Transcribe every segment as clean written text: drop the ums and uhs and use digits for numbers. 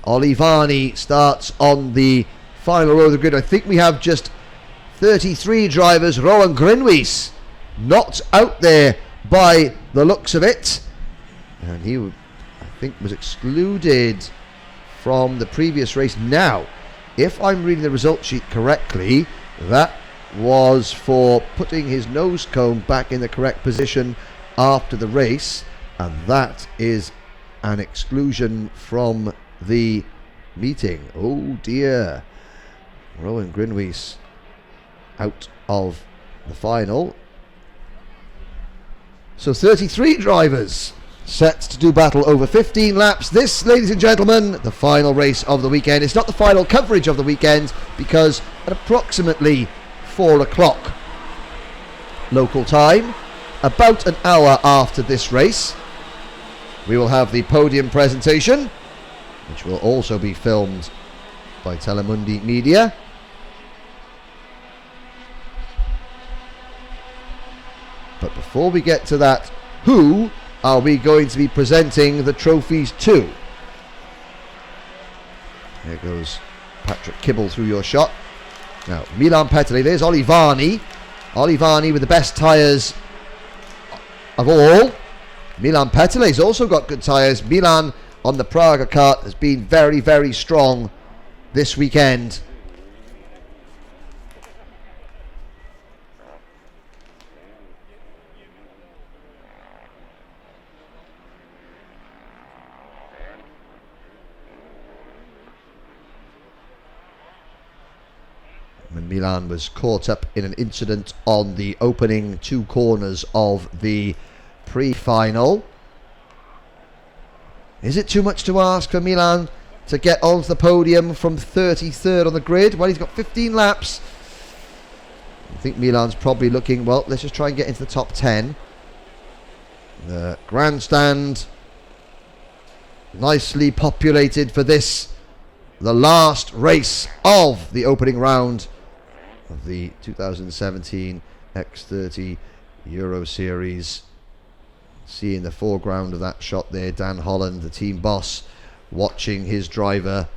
Olivani starts on the final row of the grid. I think we have just 33 drivers. Rowan Grinwees not out there by the looks of it. And he, I think, was excluded from the previous race. Now, if I'm reading the result sheet correctly, that was for putting his nose cone back in the correct position after the race. And that is an exclusion from the meeting. Oh dear. Rowan Grinwees out of the final. So 33 drivers set to do battle over 15 laps. This, ladies and gentlemen, the final race of the weekend. It's not the final coverage of the weekend, because at approximately 4 o'clock local time, about an hour after this race, we will have the podium presentation, which will also be filmed by Telemundi Media. But before we get to that, who are we going to be presenting the trophies to? There goes Patrick Kibble through your shot. Now, Milan Petele, there's Olivani. Olivani with the best tyres of all. Milan Petele's also got good tyres. Milan on the Praga kart has been very, very strong this weekend. When Milan was caught up in an incident on the opening 2 corners of the Prix final. Is it too much to ask for Milan to get onto the podium from 33rd on the grid? Well, he's got 15 laps. I think Milan's probably looking, well, let's just try and get into the top 10. The grandstand nicely populated for this, the last race of the opening round of the 2017 X30 Euro Series. See in the foreground of that shot there, Dan Holland, the team boss, watching his driver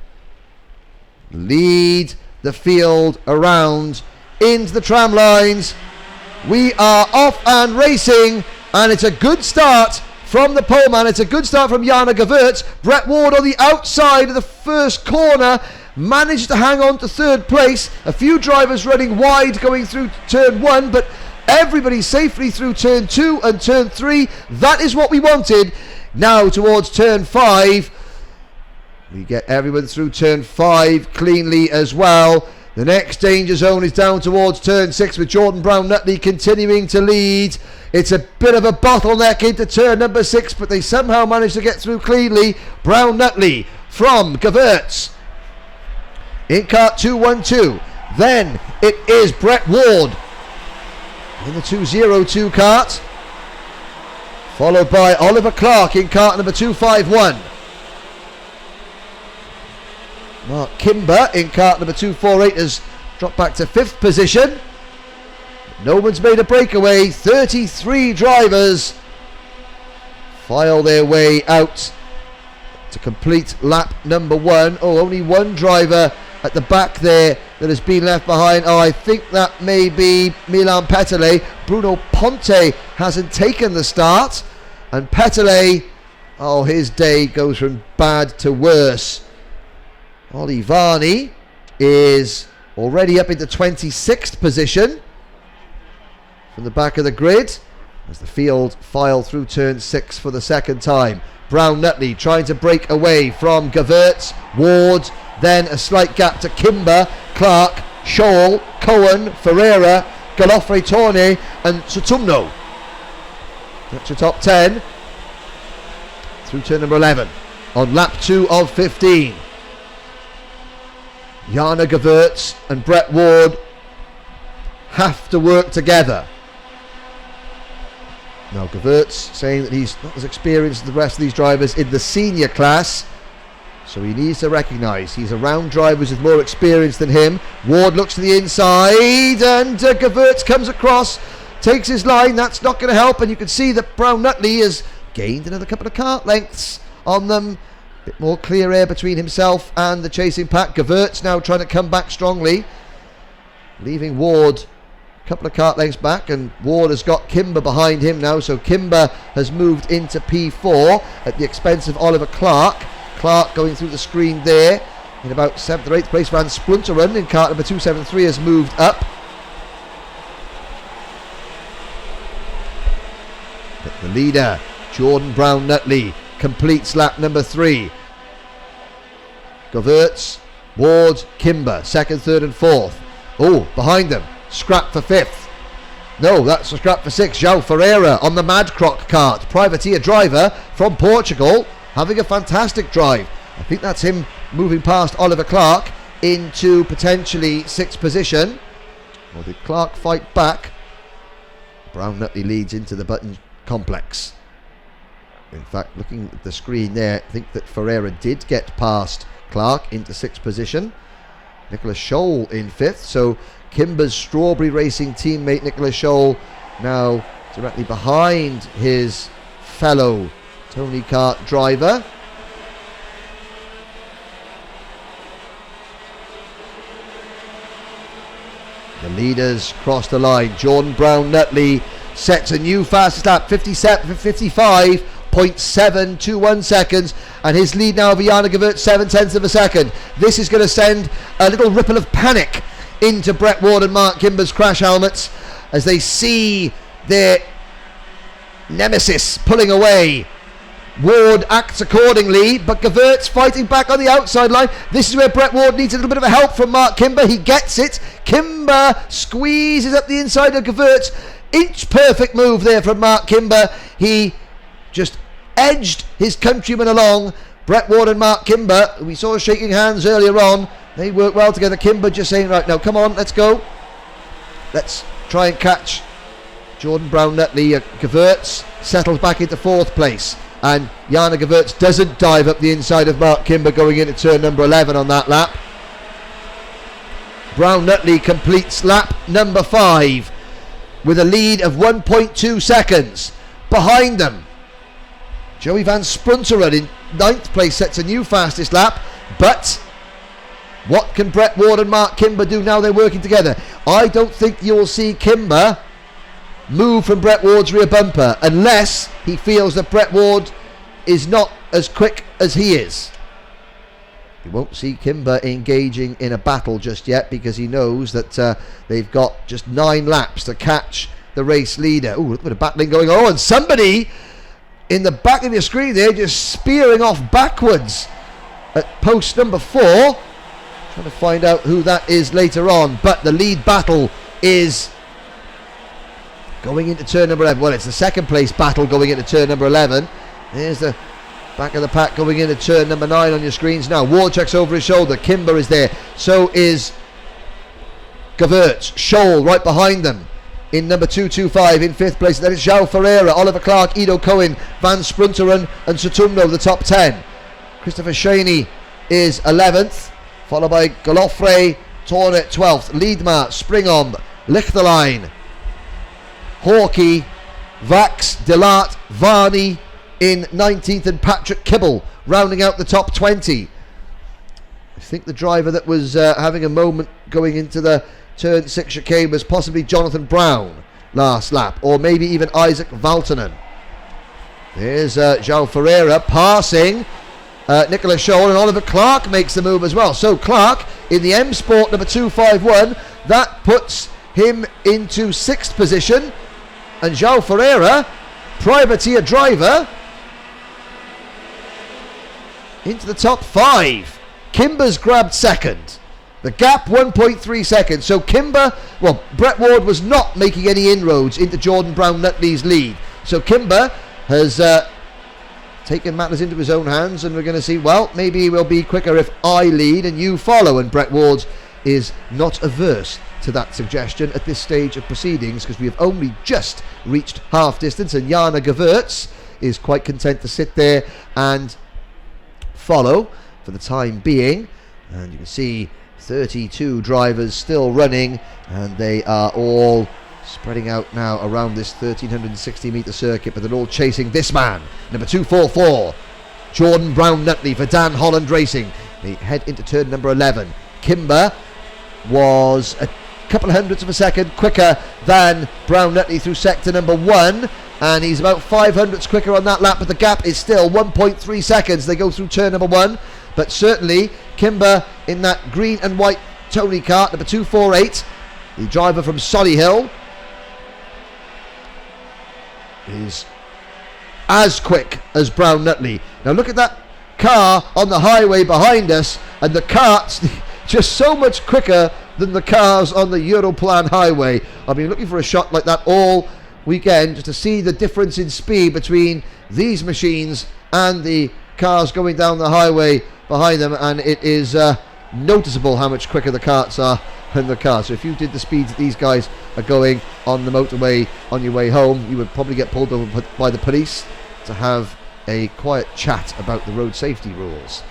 lead the field around into the tram lines. We are off and racing, and it's a good start from the poleman. It's a good start from Jana Gewertz. Brett Ward on the outside of the first corner managed to hang on to 3rd place. A few drivers running wide going through turn 1, but everybody safely through turn 2 and turn 3. That is what we wanted. Now towards turn 5, we get everyone through turn 5 cleanly as well. The next danger zone is down towards turn 6 with Jordan Brown-Nutley continuing to lead. It's a bit of a bottleneck into turn number 6, but they somehow managed to get through cleanly. Brown-Nutley from Gewertz in kart 212. Then it is Brett Ward in the 202 kart, followed by Oliver Clark in kart number 251. Mark Kimber in kart number 248 has dropped back to 5th position. No one's made a breakaway. 33 drivers file their way out to complete lap number 1. Oh, only one driver at the back there that has been left behind. Oh, I think that may be Milan Petele. Bruno Ponte hasn't taken the start, and Petele, oh, his day goes from bad to worse. Olivani is already up into 26th position from the back of the grid as the field file through turn 6 for the second time. Brown-Nutley trying to break away from Gewertz, Ward, then a slight gap to Kimber, Clark, Scholl, Cohen, Ferreira, Galofre Torne and Sutumno. That's your top 10 through turn number 11 on lap 2 of 15. Jana Gewertz and Brett Ward have to work together. Now Gewertz saying that he's not as experienced as the rest of these drivers in the senior class, so he needs to recognise he's around drivers with more experience than him. Ward looks to the inside and Gewertz comes across, takes his line. That's not going to help, and you can see that Brown-Nutley has gained another couple of kart lengths on them Bit more clear air between himself and the chasing pack. Gewertz now trying to come back strongly, leaving Ward a couple of kart lengths back, and Ward has got Kimber behind him now, so Kimber has moved into P4 at the expense of Oliver Clark. Clark going through the screen there in about 7th or 8th place. Van Splunteren in kart number 273 has moved up. But the leader, Jordan Brown-Nutley, completes lap number 3. Gewertz, Ward, Kimber, 2nd, 3rd and 4th. Oh, behind them, scrap for 5th. No, that's a scrap for 6th. João Ferreira on the Mad Croc kart. Privateer driver from Portugal, having a fantastic drive. I think that's him moving past Oliver Clark into potentially 6th position. Or did Clark fight back? Brown-Nutley leads into the Button complex. In fact, looking at the screen there, I think that Ferreira did get past Clark into 6th position. Nicholas Scholl in 5th, so Kimber's Strawberry Racing teammate Nicholas Scholl now directly behind his fellow Tony Kart driver. The leaders cross the line. Jordan Brown-Nutley sets a new fastest lap, 55.721 seconds, and his lead now over Jana Gewertz, 7/10 of a second. This is going to send a little ripple of panic into Brett Ward and Mark Kimber's crash helmets as they see their nemesis pulling away. Ward acts accordingly, but Gewertz fighting back on the outside line. This is where Brett Ward needs a little bit of a help from Mark Kimber. He gets it. Kimber squeezes up the inside of Gewertz. Inch perfect move there from Mark Kimber. He just edged his countryman along. Brett Ward and Mark Kimber, who we saw shaking hands earlier on, they work well together. Kimber just saying, right, now come on, let's go. Let's try and catch Jordan Brown-Nutley. Gewertz settles back into 4th place. And Jana Gewertz doesn't dive up the inside of Mark Kimber going into turn number 11 on that lap. Brown-Nutley completes lap number 5 with a lead of 1.2 seconds. Behind them, Joey Van Sprunteren in 9th place sets a new fastest lap. But what can Brett Ward and Mark Kimber do now they're working together? I don't think you'll see Kimber move from Brett Ward's rear bumper unless he feels that Brett Ward is not as quick as he is. You won't see Kimber engaging in a battle just yet because he knows that they've got just 9 laps to catch the race leader. Ooh, look at the battling going on, and somebody in the back of your screen there just spearing off backwards at post number 4. Trying to find out who that is later on, but the lead battle is going into turn number 11. Well, it's the 2nd place battle going into turn number 11. There's the back of the pack going into turn number 9 on your screens now. Ward checks over his shoulder. Kimber is there. So is Gewertz. Scholl right behind them in number 225 in 5th place. Then it's João Ferreira, Oliver Clark, Ido Cohen, Van Sprunteren and Sutundo, the top 10. Christopher Shaney is 11th, followed by Galofre, Tornet 12th, Liedmar, Springom, Lichterlein, Hawkey, Vax, Delart, Varney in 19th, and Patrick Kibble rounding out the top 20. I think the driver that was having a moment going into the turn 6 chicane was possibly Jonathan Brown last lap, or maybe even Isaac Valtonen. There's João Ferreira passing Nicholas Scholl, and Oliver Clark makes the move as well. So Clark in the M Sport number 251, that puts him into 6th position. And João Ferreira, privateer driver, into the top 5. Kimber's grabbed 2nd. The gap 1.3 seconds. So Kimber, well, Brett Ward was not making any inroads into Jordan Brown-Nutley's lead. So Kimber has taken matters into his own hands, and we're going to see, well, maybe we'll be quicker if I lead and you follow. And Brett Ward is not averse to that suggestion at this stage of proceedings, because we have only just reached half distance, and Jana Gewertz is quite content to sit there and follow for the time being. And you can see 32 drivers still running, and they are all spreading out now around this 1360 metre circuit, but they're all chasing this man, number 244. Jordan Brown-Nutley for Dan Holland Racing. They head into turn number 11. Kimber was a couple of hundredths of a second quicker than Brown-Nutley through sector number 1, and he's about 5 hundredths quicker on that lap, but the gap is still 1.3 seconds. They go through turn number 1, but certainly Kimber in that green and white Tony Kart, number 248, the driver from Solihull, is as quick as Brown-Nutley. Now look at that car on the highway behind us, and the kart's just so much quicker than the cars on the Europlan highway. I've been looking for a shot like that all weekend just to see the difference in speed between these machines and the cars going down the highway behind them, and it is noticeable how much quicker the karts are than the cars. So if you did the speeds that these guys are going on the motorway on your way home, you would probably get pulled over by the police to have a quiet chat about the road safety rules.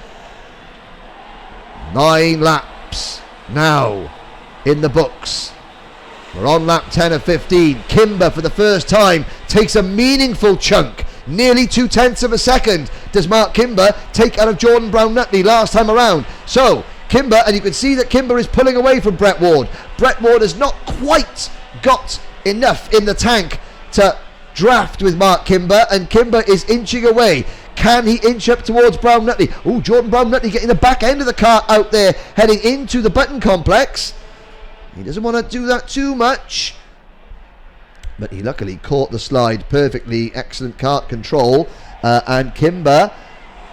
9 laps now in the books. We're on lap 10 of 15. Kimber for the first time takes a meaningful chunk. Nearly 0.2 of a second does Mark Kimber take out of Jordan Brown-Nutley last time around. So Kimber, and you can see that Kimber is pulling away from Brett Ward. Brett Ward has not quite got enough in the tank to draft with Mark Kimber, and Kimber is inching away. Can he inch up towards Brown-Nutley? Oh, Jordan Brown-Nutley getting the back end of the car out there, heading into the Button complex. He doesn't want to do that too much, but he luckily caught the slide perfectly. Excellent kart control, and Kimber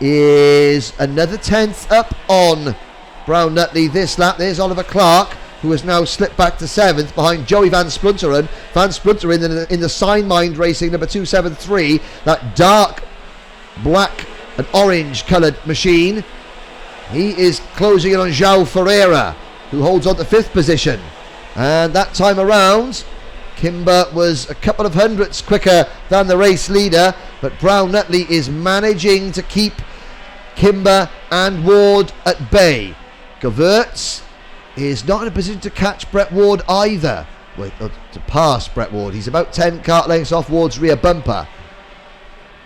is another 10th up on Brown-Nutley this lap. There's Oliver Clark, who has now slipped back to 7th behind Joey Van Splunteren. Van Splunteren in the Signmind Racing number 273, that dark black and orange coloured machine. He is closing in on João Ferreira, who holds on to 5th position. And that time around, Kimber was a couple of hundredths quicker than the race leader, but Brown-Nutley is managing to keep Kimber and Ward at bay. Gewurz is not in a position to catch Brett Ward either, to pass Brett Ward. He's about 10 kart lengths off Ward's rear bumper.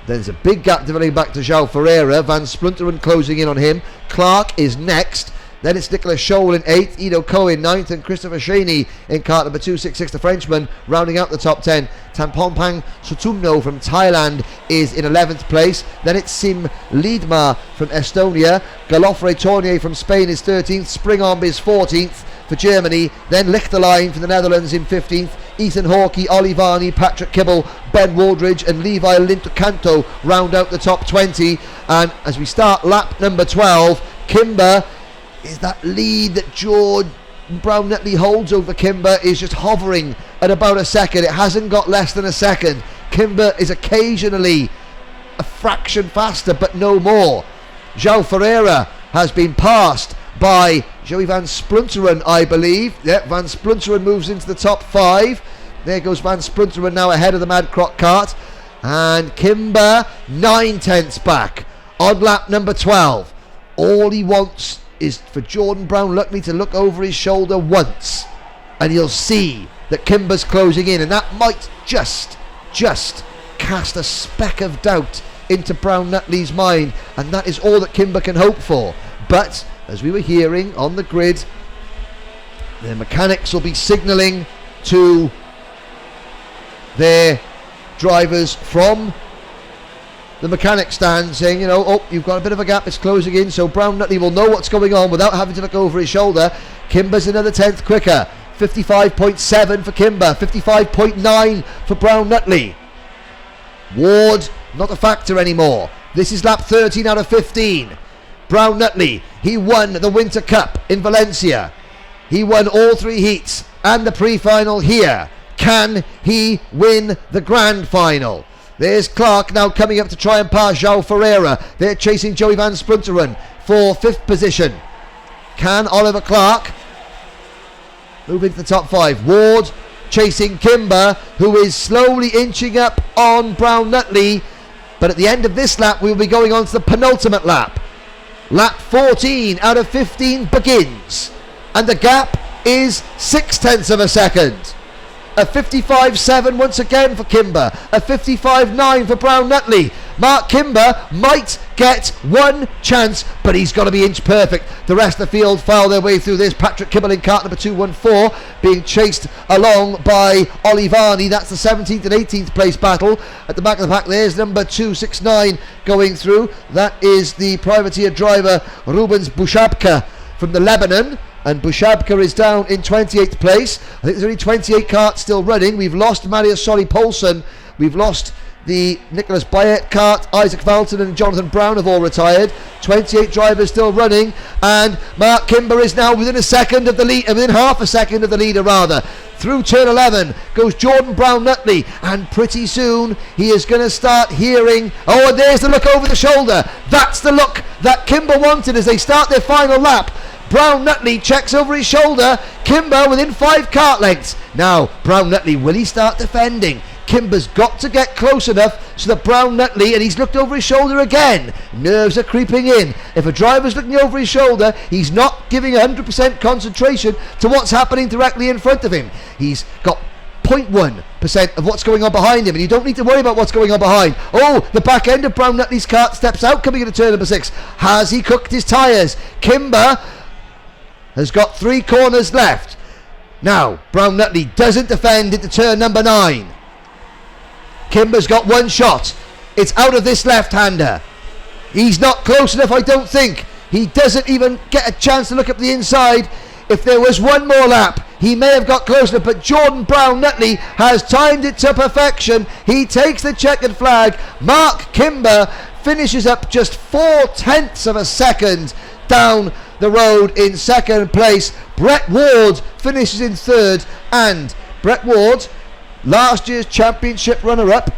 There's a big gap developing back to João Ferreira. Van Splunteren closing in on him. Clark is next. Then it's Nicolas Scholl in 8th, Ido Ko in 9th, and Christopher Cheney in kart number 266, the Frenchman, rounding out the top 10. Tampompang Sutumno from Thailand is in 11th place. Then it's Sim Liedma from Estonia. Galofre Tournier from Spain is 13th. Springarm is 14th for Germany. Then Lichterlein from the Netherlands in 15th. Ethan Hawkey, Olivani, Patrick Kibble, Ben Waldridge and Levi Lintocanto round out the top 20. And as we start lap number 12, Kimber is that lead that Jordan Brown-Nutley holds over Kimber is just hovering at about a second. It hasn't got less than a second. Kimber is occasionally a fraction faster, but no more. João Ferreira has been passed by Joey Van Splunteren, I believe. Yeah, Van Splunteren moves into the top 5. There goes Van Splunteren now ahead of the Mad Croc kart. And Kimber 9 tenths back on lap number 12. All he wants is for Jordan Brown-Nutley to look over his shoulder once, and he'll see that Kimber's closing in, and that might just cast a speck of doubt into Brown-Nutley's mind, and that is all that Kimber can hope for. But as we were hearing on the grid, the mechanics will be signalling to their drivers from the mechanic stand, saying, you know, oh, you've got a bit of a gap, it's closing in, so Brown-Nutley will know what's going on without having to look over his shoulder. Kimber's another 10th quicker, 55.7 for Kimber, 55.9 for Brown-Nutley. Ward, not a factor anymore. This is lap 13 out of 15. Brown-Nutley, he won the Winter Cup in Valencia. He won all 3 heats and the pre-final here. Can he win the grand final? There's Clark now coming up to try and pass João Ferreira. They're chasing Joey Van Splunteren for 5th position. Can Oliver Clark move into the top 5? Ward chasing Kimber, who is slowly inching up on Brown-Nutley. But at the end of this lap, we'll be going on to the penultimate lap. Lap 14 out of 15 begins. And the gap is 6 tenths of a second. A 55.7 once again for Kimber. A 55.9 for Brown-Nutley. Mark Kimber might get one chance, but he's got to be inch perfect. The rest of the field file their way through this. Patrick Kibble in cart number 214, being chased along by Olivani. That's the 17th and 18th place battle. At the back of the pack, there's number 269 going through. That is the privateer driver Rubens Bushabka from the Lebanon, and Bushabka is down in 28th place. I think there's only 28 carts still running. We've lost Marius Solly Poulsen, we've lost the Nicholas Bayet cart, Isaac Valton and Jonathan Brown have all retired. 28 drivers still running, and Mark Kimber is now within a second of the lead, within half a second of the leader rather. Through turn 11 goes Jordan Brown-Nutley, and pretty soon he is going to start hearing, oh, and there's the look over the shoulder. That's the look that Kimber wanted as they start their final lap. Brown-Nutley checks over his shoulder. Kimber within 5 cart lengths. Now, Brown-Nutley, will he start defending? Kimber's got to get close enough so that Brown-Nutley, and he's looked over his shoulder again. Nerves are creeping in. If a driver's looking over his shoulder, he's not giving 100% concentration to what's happening directly in front of him. He's got 0.1% of what's going on behind him, and you don't need to worry about what's going on behind. Oh, the back end of Brown-Nutley's cart steps out coming into turn number 6. Has he cooked his tyres? Kimber has got 3 corners left. Now, Brown-Nutley doesn't defend into turn number 9. Kimber's got 1 shot. It's out of this left-hander. He's not close enough, I don't think. He doesn't even get a chance to look up the inside. If there was one more lap, he may have got close enough, but Jordan Brown-Nutley has timed it to perfection. He takes the checkered flag. Mark Kimber finishes up just 0.4 of a second down the road in second place. Brett Ward finishes in third, and Brett Ward, last year's championship runner-up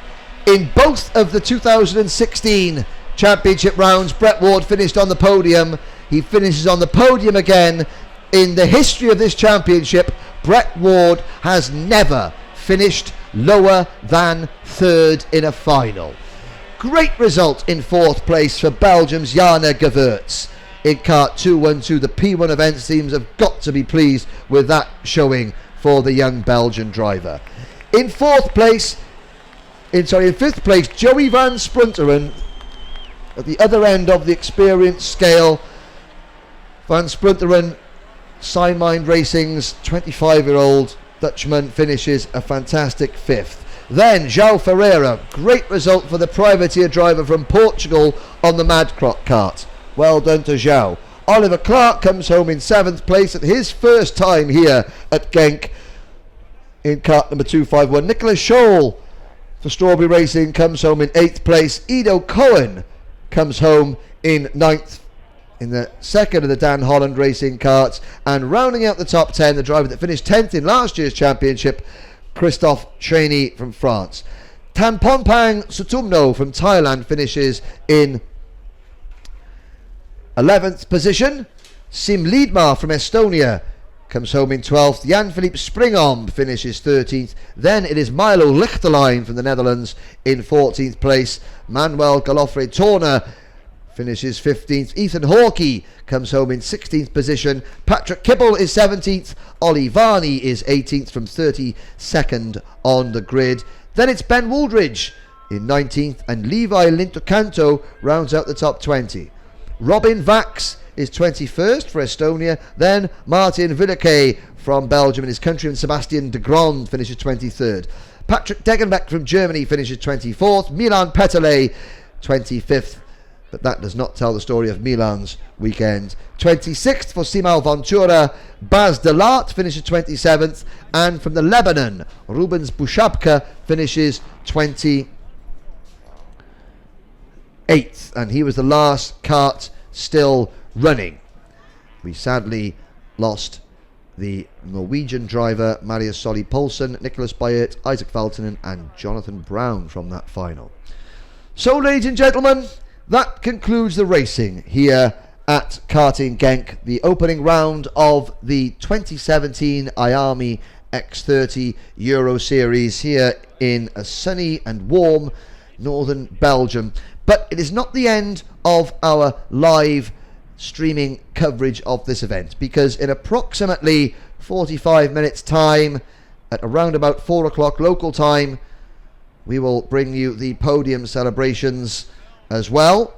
in both of the 2016 championship rounds. Brett Ward finished on the podium. He finishes on the podium again. In the history of this championship, Brett Ward has never finished lower than third in a final. Great result in 4th place for Belgium's Jana Gevirtz in kart 212. The P1 events teams have got to be pleased with that showing for the young Belgian driver. In 5th place, Joey van Sprunteren at the other end of the experience scale. Van Sprunteren, Signmind Racing's 25-year-old Dutchman, finishes a fantastic 5th. Then João Ferreira, great result for the privateer driver from Portugal on the Madcroc kart. Well done to João. Oliver Clark comes home in 7th place at his first time here at Genk in kart number 251. Nicholas Scholl for Strawberry Racing comes home in 8th place. Edo Cohen comes home in 9th in the second of the Dan Holland Racing karts. And rounding out the top 10, the driver that finished 10th in last year's championship, Christophe Cheney from France. Tanpompang Sutumno from Thailand finishes in 11th position. Sim Liedmar from Estonia comes home in 12th. Jan-Philippe Springom finishes 13th. Then it is Milo Lichterlein from the Netherlands in 14th place. Manuel Galofre Torner finishes 15th. Ethan Hawkey comes home in 16th position. Patrick Kibble is 17th. Ollie Varney is 18th from 32nd on the grid. Then it's Ben Wooldridge in 19th, and Levi Lintocanto rounds out the top 20. Robin Vax is 21st for Estonia. Then Martin Willeke from Belgium, and his countryman Sebastian de Grand finishes 23rd. Patrick Degenbeck from Germany finishes 24th. Milan Peterle 25th. But that does not tell the story of Milan's weekend. 26th for Simao Ventura. Baz Delart finishes 27th. And from the Lebanon, Rubens Bushabka finishes 28th. And he was the last kart still running. We sadly lost the Norwegian driver Marius Solly Poulsen, Nicholas Bayet, Isaac Valtonen and Jonathan Brown from that final. So, ladies and gentlemen, that concludes the racing here at Karting Genk, the opening round of the 2017 IAMI X30 Euro Series here in a sunny and warm northern Belgium. But it is not the end of our live streaming coverage of this event, because in approximately 45 minutes time, at around about 4 o'clock local time, we will bring you the podium celebrations as well.